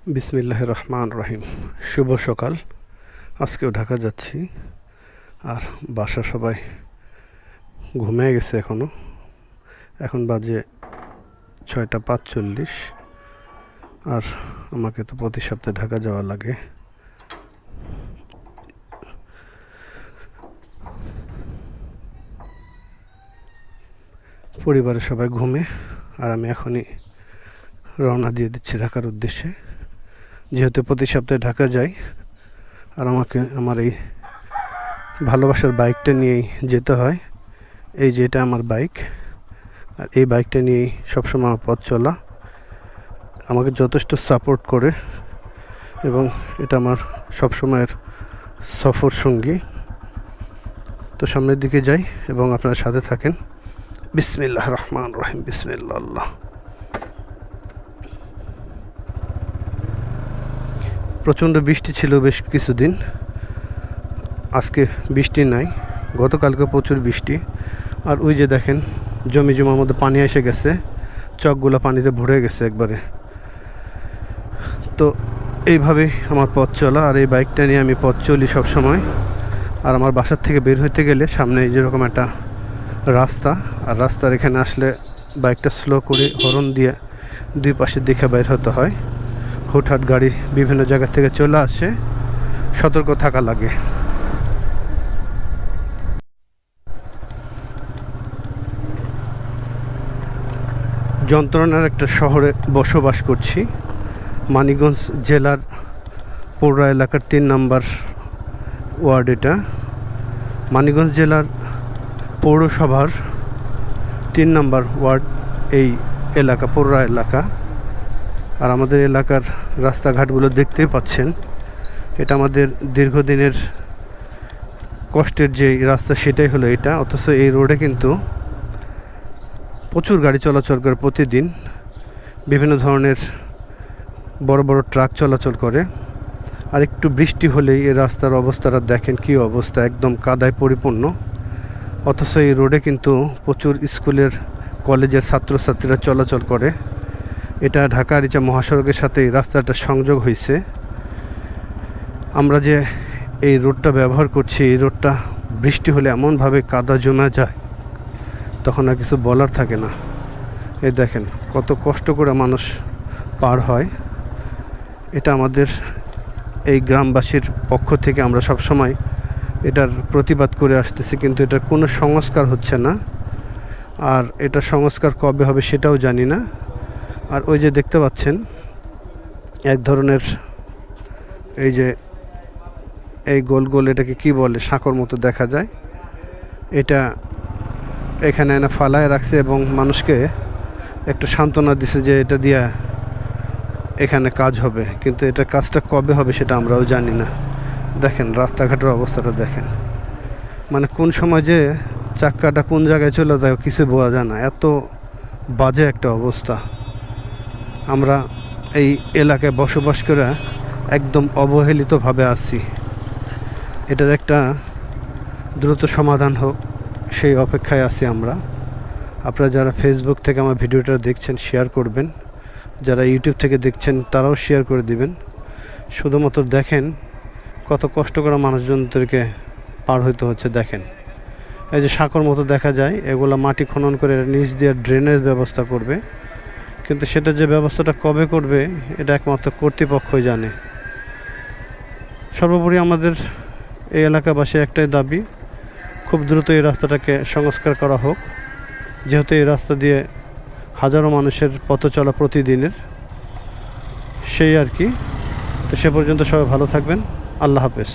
বিসমিল্লাহির রহমানির রহিম। শুভ সকাল। আজকেও ঢাকা যাচ্ছি, আর বাসা সবাই ঘুমিয়ে গেছে এখনও। এখন বাজে 6:45, আর আমাকে তো প্রতি সপ্তাহে ঢাকা যাওয়া লাগে। পরিবারের সবাই ঘুমে, আর আমি এখনই রওনা দিয়ে দিচ্ছি ঢাকার উদ্দেশ্যে। যেহেতু প্রতি সপ্তাহে ঢাকা যাই, আর আমাকে আমার এই ভালোবাসার বাইকটা নিয়েই যেতে হয়। এই যে এটা আমার বাইক, আর এই বাইকটা নিয়েই সবসময় আমার পথ চলা। আমাকে যথেষ্ট সাপোর্ট করে, এবং এটা আমার সবসময়ের সফর সঙ্গী। তো সামনের দিকে যাই এবং আপনার সাথে থাকেন। বিসমিল্লাহির রহমানির রহিম। বিসমিল্লাহ। প্রচণ্ড বৃষ্টি ছিল বেশ কিছুদিন, আজকে বৃষ্টি নাই। গতকালকে প্রচুর বৃষ্টি, আর ওই যে দেখেন জমির মধ্যে পানি এসে গেছে, চকগুলো পানিতে ভরে গেছে একবারে। তো এইভাবেই আমার পথ চলা, আর এই বাইকটা নিয়ে আমি পথ চলি সব সময়। আর আমার বাসার থেকে বের হইতে গেলে সামনে যেরকম একটা রাস্তা, আর রাস্তার এখানে আসলে বাইকটা স্লো করে হর্ন দিয়ে দুই পাশের দিকে বের হতে হয়। হুটহাট গাড়ি বিভিন্ন জায়গা থেকে চলে আসে, সতর্ক থাকা লাগে। যন্ত্রণার একটা শহরে বসবাস করছি। মানিকগঞ্জ জেলার পৌরা এলাকার 3 নম্বর ওয়ার্ড এটা। মানিকগঞ্জ জেলার পৌরসভার 3 নম্বর ওয়ার্ড এই এলাকা, পৌরা এলাকা। আর আমাদের এলাকার রাস্তাঘাটগুলো দেখতেই পাচ্ছেন। এটা আমাদের দীর্ঘদিনের কষ্টের যে রাস্তা, সেটাই হলো এটা। অথচ এই রোডে কিন্তু প্রচুর গাড়ি চলাচল করে প্রতিদিন। বিভিন্ন ধরনের বড় বড় ট্রাক চলাচল করে। আর একটু বৃষ্টি হলেই এই রাস্তার অবস্থাটা দেখেন কী অবস্থা, একদম কাদায় পরিপূর্ণ। অথচ এই রোডে কিন্তু প্রচুর স্কুলের, কলেজের ছাত্রছাত্রীরা চলাচল করে। এটা ঢাকা আরিচা মহাসড়কের সাথে এই রাস্তাটা সংযোগ হয়েছে। আমরা যে এই রোডটা ব্যবহার করছি, এই রোডটা বৃষ্টি হলে এমনভাবে কাদা জমে যায়, তখন আর কিছু বলার থাকে না। এই দেখেন কত কষ্ট করে মানুষ পার হয়। এটা আমাদের এই গ্রামবাসীর পক্ষ থেকে আমরা সব সময় এটার প্রতিবাদ করে আসতেছি, কিন্তু এটার কোনো সংস্কার হচ্ছে না। আর এটা সংস্কার কবে হবে সেটাও জানি না। আর ওই যে দেখতে পাচ্ছেন এক ধরনের এই যে এই গোল গোল, এটাকে কি বলে, সাঁকোর মতো দেখা যায়। এটা এখানে এনে ফালায় রাখছে এবং মানুষকে একটু সান্ত্বনা দিছে যে এটা দিয়া এখানে কাজ হবে, কিন্তু এটা কাজটা কবে হবে সেটা আমরাও জানি না। দেখেন রাস্তাঘাটের অবস্থাটা দেখেন, মানে কোন সময় যে চাক্কাটা কোন জায়গায় চলে যায় কিছু বোঝা যায় না, এত বাজে একটা অবস্থা। আমরা এই এলাকায় বসবাস করে একদম অবহেলিতভাবে আছি। এটার একটা দ্রুত সমাধান হোক, সেই অপেক্ষায় আছি আমরা। আপনারা যারা ফেসবুক থেকে আমার ভিডিওটা দেখছেন শেয়ার করবেন, যারা ইউটিউব থেকে দেখছেন তারাও শেয়ার করে দিবেন। শুধুমাত্র দেখেন কত কষ্ট করে মানুষজনদেরকে পার হইতে হচ্ছে। দেখেন এই যে সাঁকোর মতো দেখা যায়, এগুলো মাটি খনন করে নিচ দিয়ে ড্রেনের ব্যবস্থা করবে, কিন্তু সেটা যে ব্যবস্থাটা কবে করবে এটা একমাত্র কর্তৃপক্ষই জানে। সর্বোপরি আমাদের এই এলাকাবাসী একটাই দাবি, খুব দ্রুত এই রাস্তাটাকে সংস্কার করা হোক, যেহেতু এই রাস্তা দিয়ে হাজারো মানুষের পথ চলা প্রতিদিনের, সেই আর কি। তো সে পর্যন্ত সবাই ভালো থাকবেন। আল্লাহ হাফেজ।